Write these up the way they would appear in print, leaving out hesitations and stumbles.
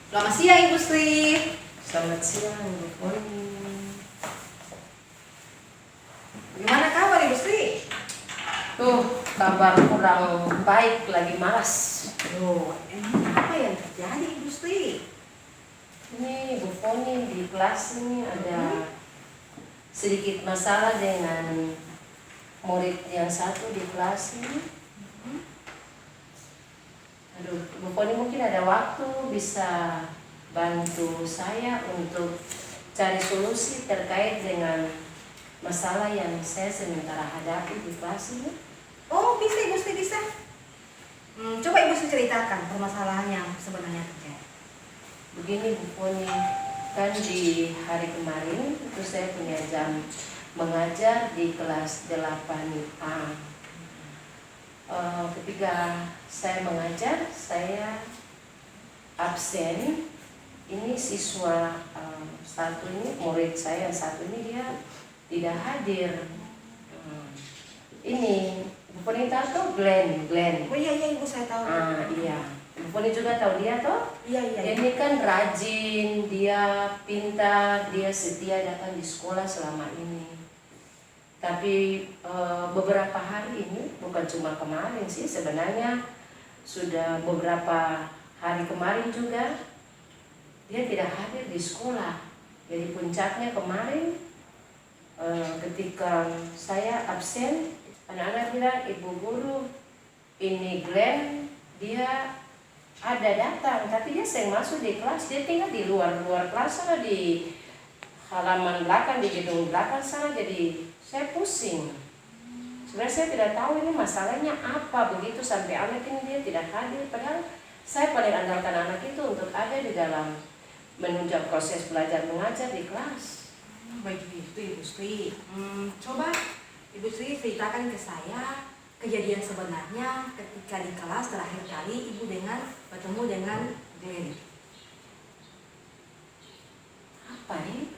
Selamat siang Ibu Sri. Selamat siang, Bu Foni. Gimana kabar Ibu Sri? Tuh, kabar kurang baik, lagi malas. Emang apa yang terjadi Ibu Sri? Ini Bu Foni di kelas ini ada sedikit masalah dengan murid yang satu di kelas ini. Aduh, Bu Foni mungkin ada waktu bisa bantu saya untuk cari solusi terkait dengan masalah yang saya sementara hadapi di kelas ini. Oh bisa Ibu Sri, bisa. Coba Ibu Sri ceritakan permasalahan yang sebenarnya terjadi. Begini Bu Foni, kan di hari kemarin itu saya punya jam mengajar di kelas 8A. Ketika saya mengajar, saya absen. Ini siswa satu ini, murid saya yang satu ini dia tidak hadir. Ini Bu Foni tahu Glenn. Oh iya Ibu, saya tahu. Iya. Bu Foni juga tahu dia toh? Iya. Ini kan rajin, dia pintar, dia setia datang di sekolah selama ini. Tapi beberapa hari ini, bukan cuma kemarin sih, sebenarnya sudah beberapa hari kemarin juga dia tidak hadir di sekolah. Jadi puncaknya kemarin ketika saya absen, anak-anak bilang, Ibu Guru, ini Glenn, dia ada datang, tapi dia sering masuk di kelas, dia tinggal di luar kelas sana, di halaman belakang, di gedung belakang sana. Jadi saya pusing. Sebenarnya saya tidak tahu ini masalahnya apa begitu sampai anak ini dia tidak hadir. Padahal saya paling andalkan anak itu untuk ada di dalam menunjang proses belajar mengajar di kelas. Begitu Ibu Sri. Coba Ibu Sri ceritakan ke saya kejadian sebenarnya ketika di kelas terakhir kali Ibu bertemu dengan Glenn. Apa nih?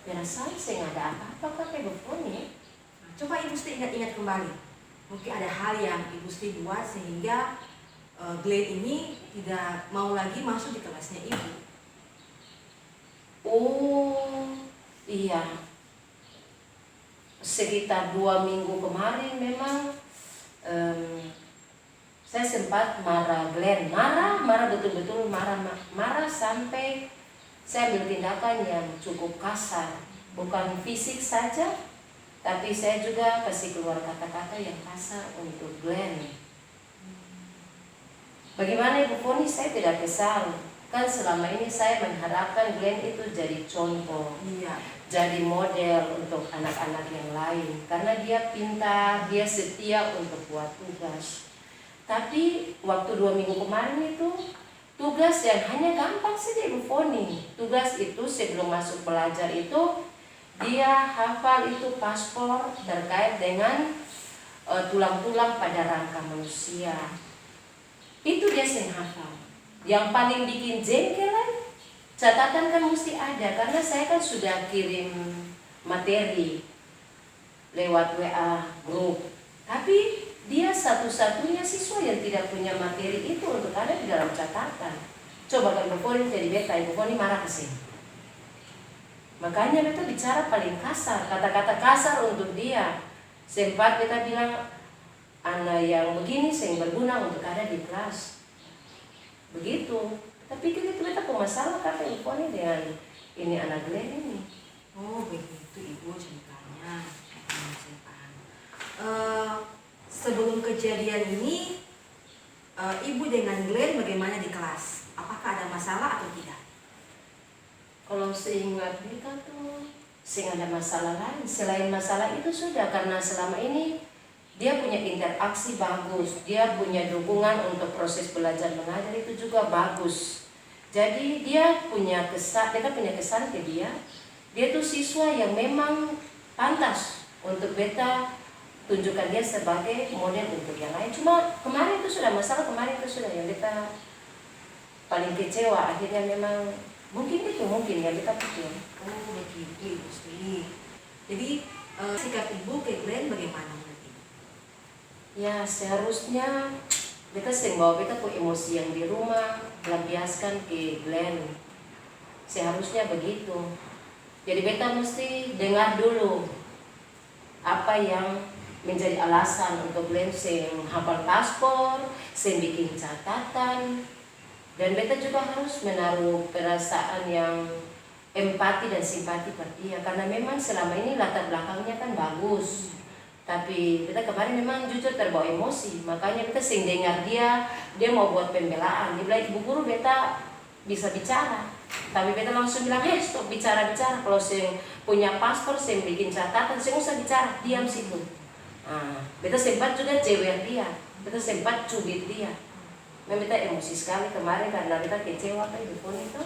Biasa sih nggak ada apa-apa pakai Bu Foni. Coba Ibu Sri ingat-ingat kembali. Mungkin ada hal yang Ibu Sri buat sehingga Glenn ini tidak mau lagi masuk di kelasnya Ibu. Oh iya, sekitar 2 minggu kemarin memang saya sempat marah Glenn, marah betul-betul marah sampai saya ambil tindakan yang cukup kasar, bukan fisik saja, tapi saya juga kasih keluar kata-kata yang kasar untuk Glenn. Bagaimana Ibu Foni, saya tidak kesal. Kan selama ini saya mengharapkan Glenn itu jadi contoh, jadi model untuk anak-anak yang lain. Karena dia pintar, dia setia untuk buat tugas. Tapi waktu 2 minggu kemarin itu, tugas yang hanya gampang saja Ibu Foni. Tugas itu sebelum masuk belajar itu, dia hafal itu paspor terkait dengan tulang-tulang pada rangka manusia. Itu dia sering hafal. Yang paling bikin jengkelan, catatan kan mesti ada, karena saya kan sudah kirim materi lewat WA grup. Tapi dia satu-satunya siswa yang tidak punya materi itu untuk ada di dalam catatan. Coba kan Bu Foni jadi beta, Ibu Foni marah ke sini. Makanya beta bicara paling kasar, kata-kata kasar untuk dia. Sempat beta bilang, anak yang begini sering berguna untuk ada di kelas. Begitu. Tapi kita masalah kata Ibu Foni dengan ini anak Glenn ini. Oh begitu Ibu ceritanya. Saya paham. Sebelum kejadian ini, Ibu dengan Glenn bagaimana di kelas? Apakah ada masalah atau tidak? Kalau seingat kita tuh sehingga ada masalah lain. Selain masalah itu sudah, karena selama ini dia punya interaksi bagus, dia punya dukungan untuk proses belajar mengajar itu juga bagus. Jadi dia punya kesan ke dia tuh siswa yang memang pantas untuk beta tunjukkan dia sebagai model untuk yang lain. Cuma kemarin itu sudah masalah, yang beta paling kecewa akhirnya memang mungkin yang beta pikir. Oh begitu Ibu Sri. Jadi sikap Ibu ke Glenn bagaimana nanti? Ya seharusnya beta sering bawa beta ke emosi yang di rumah, lampiaskan ke Glenn. Seharusnya begitu. Jadi beta mesti dengar dulu apa yang menjadi alasan untuk Glenn sing hafal paspor, sing bikin catatan. Dan beta juga harus menaruh perasaan yang empati dan simpati pada dia, karena memang selama ini latar belakangnya kan bagus. Tapi beta kemarin memang jujur terbawa emosi, makanya beta sing dengar dia mau buat pembelaan. Dia bilang, ibu guru beta bisa bicara, tapi beta langsung bilang, stop bicara-bicara. Kalau sing punya paspor, sing bikin catatan, sing usah bicara, diam situ. Beta sempat juga cewek dia, beta sempat cubit dia. Memang beta emosi sekali kemarin karena beta kecewa kan ibu itu.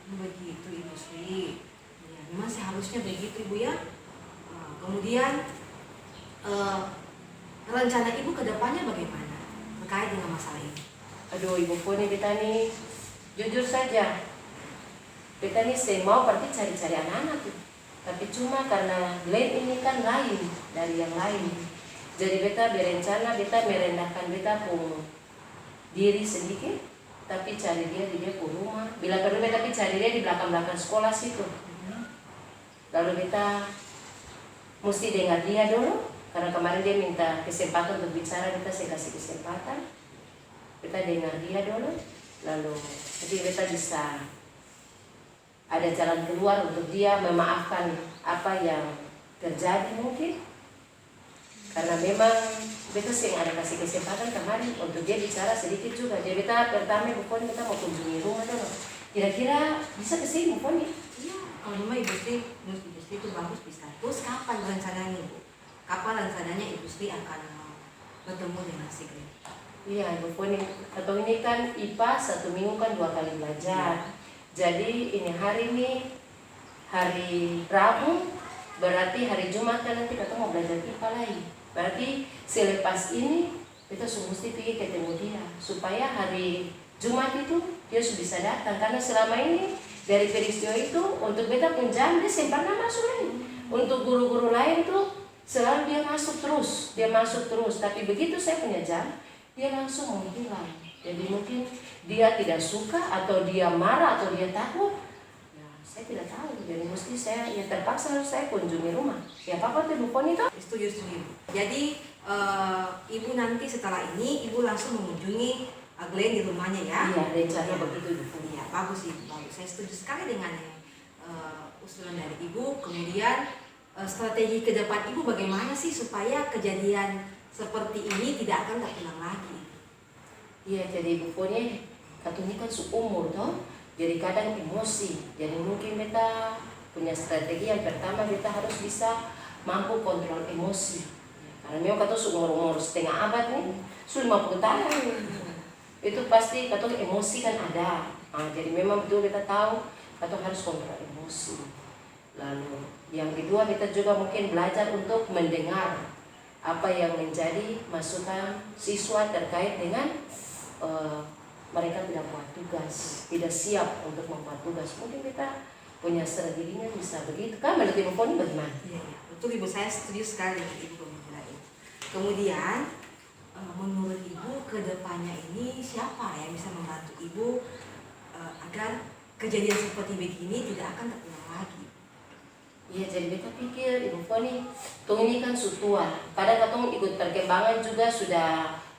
Begitu Ibu Sri. Ya, memang seharusnya begitu Ibu ya. Kemudian rencana Ibu ke depannya bagaimana terkait dengan masalah ini? Aduh ibu Poni, beta nih jujur saja, beta nih saya mau pergi cari-cari anak-anak tuh. Tapi cuma karena Glenn ini kan lain dari yang lain. Jadi beta berencana, beta merendahkan beta pun diri sedikit, tapi cari dia di dia rumah. Bila perlu beta cari dia di belakang-belakang sekolah situ. Lalu beta mesti dengar dia dulu, karena kemarin dia minta kesempatan untuk bicara, beta saya kasih kesempatan. Beta dengar dia dulu, lalu jadi beta bisa ada jalan keluar untuk dia memaafkan apa yang terjadi mungkin. Karena memang beta sih ada kasih kesempatan kemarin untuk dia bicara sedikit juga. Jadi beta pertama Bu Poni, beta mau kunjungi rumah dulu. Kira-kira bisa kesini Bu Poni? Iya, kalau memang Ibu Sri itu bagus bisa. Terus kapan rencananya Bu? Kapan rencananya Ibu Sri akan bertemu dengan si Glenn? Iya Bu Poni, atau ini kan IPA 1 minggu kan 2 kali belajar. Jadi ini hari ini hari Rabu, berarti hari Jumat kan nanti kita mau belajar IPA lagi. Berarti selepas ini kita mesti pergi ketemu dia supaya hari Jumat itu dia sudah bisa datang. Karena selama ini dari peristiwa itu untuk beta pun jam dia pernah masuk lagi. Untuk guru-guru lain tuh selalu dia masuk terus. Tapi begitu saya punya jam, dia langsung menghilang. Jadi mungkin dia tidak suka atau dia marah atau dia takut. Saya tidak tahu, jadi mesti saya terpaksa harus saya kunjungi rumah. Ya apa tuh Bu Poni itu? Setuju. Jadi Ibu nanti setelah ini Ibu langsung mengunjungi Glenn di rumahnya ya? Iya, rencana begitu Bu Poni. Iya, bagus Ibu, bagus. Saya setuju sekali dengan usulan dari Ibu. Kemudian strategi ke depan Ibu bagaimana sih supaya kejadian seperti ini tidak akan terulang lagi? Iya, jadi Bu Poni katanya kan seumur toh. Jadi kadang emosi, jadi mungkin beta punya strategi yang pertama beta harus bisa mampu kontrol emosi. Karena memang kata umur setengah abad nih, sudah 50 tahun. Itu pasti kata emosi kan ada. Jadi memang betul beta tahu kata harus kontrol emosi. Lalu yang kedua beta juga mungkin belajar untuk mendengar apa yang menjadi masukan siswa terkait dengan mereka tidak buat tugas, tidak siap untuk membuat tugas. Mungkin kita punya strateginya bisa begitu. Kan menurut Ibu Poni bagaimana? Iya, betul Ibu, saya setuju sekali dengan Ibu pemikiran itu. Kemudian menurut Ibu ke depannya ini siapa yang bisa membantu Ibu agar kejadian seperti begini tidak akan terulang lagi? Iya, jadi beta pikir Ibu Poni, ini kan sutua. Kadang katong ikut perkembangan juga sudah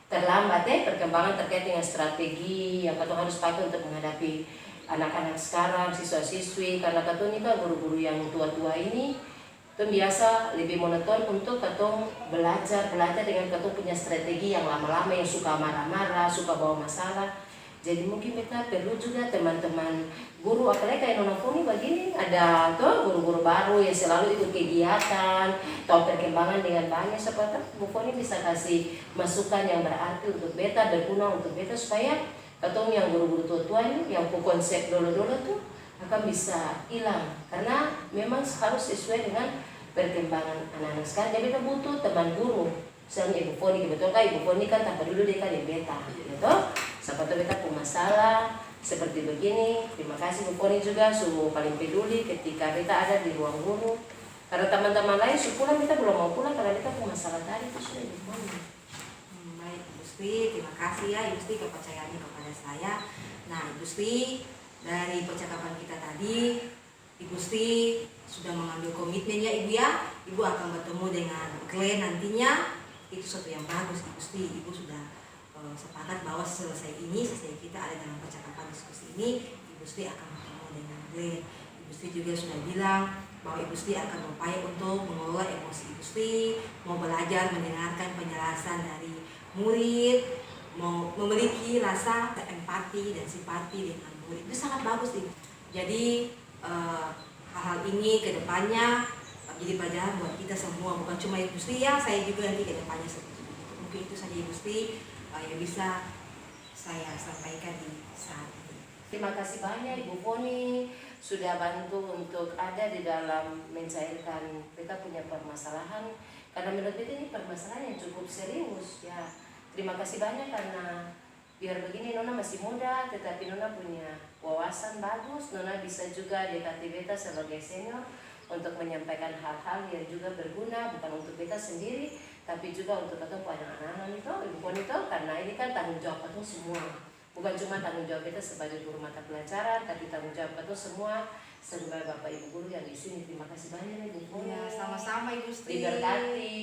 terlambat perkembangan terkait dengan strategi yang katong harus pakai untuk menghadapi anak-anak sekarang, siswa-siswi. Karena katong ini kan guru-guru yang tua-tua ini itu biasa lebih monoton untuk katong belajar dengan katong punya strategi yang lama-lama, yang suka marah-marah, suka bawa masalah. Jadi mungkin kita perlu juga teman-teman guru, apalagi kayak Nona Poni begini, ada tuh guru-guru baru yang selalu ikut kegiatan, tahu perkembangan dengan banyak. Seperti Bu Poni bisa kasih masukan yang berarti untuk beta, berguna untuk beta, supaya katong yang guru-guru tua-tua ini, yang konsep dulu-dulu tuh akan bisa hilang. Karena memang harus sesuai dengan perkembangan anak-anak sekarang. Jadi kita butuh teman guru. Misalnya Ibu Poni, betul kan Ibu Poni kan tanpa dulu dia kan di beta, gitu. Siapa beta punya masalah seperti begini. Terima kasih Bu Poni juga paling peduli ketika beta ada di ruang guru. Karena teman-teman lain pulang, beta belum mau pulang karena beta punya masalah tadi itu sudah Bu Poni. Baik Ibu Sri, terima kasih ya Ibu Sri kepercayaannya kepada saya. Ibu Sri, dari percakapan kita tadi, Ibu Sri sudah mengambil komitmen ya Ibu ya. Ibu akan bertemu dengan Glenn nantinya. Itu sesuatu yang bagus Ibu Sri. Ibu sudah sepakat bahwa selesai kita ada dalam percakapan diskusi ini, Ibu Sri akan bertemu dengan Glenn. Ibu Sri juga sudah bilang bahwa Ibu Sri akan berupaya untuk mengelola emosi Ibu Sri, mau belajar mendengarkan penjelasan dari murid, mau memiliki rasa empati dan simpati dengan murid. Itu sangat bagus Ibu. Jadi hal-hal ini ke depannya jadi pelajaran buat kita semua, bukan cuma Ibu Sri ya, saya juga nanti ke depannya seperti itu. Mungkin itu saja Ibu Sri yang bisa saya sampaikan di saat ini. Terima kasih banyak Ibu Foni sudah bantu untuk ada di dalam mencairkan kita punya permasalahan, karena menurut kita ini permasalahan yang cukup serius ya. Terima kasih banyak karena biar begini Nona masih muda tetapi Nona punya wawasan bagus. Nona bisa juga dekati beta sebagai senior untuk menyampaikan hal-hal yang juga berguna, bukan untuk beta sendiri tapi juga untuk ketemu anak-anak itu, Ibu Foni itu, karena ini kan tanggung jawab itu semua. Bukan cuma tanggung jawab kita sebagai guru mata pelajaran, tapi tanggung jawab itu semua sebagai Bapak Ibu guru yang di sini. Terima kasih banyak Ibu Foni. Ya, sama-sama Ibu Sri. Diberkati.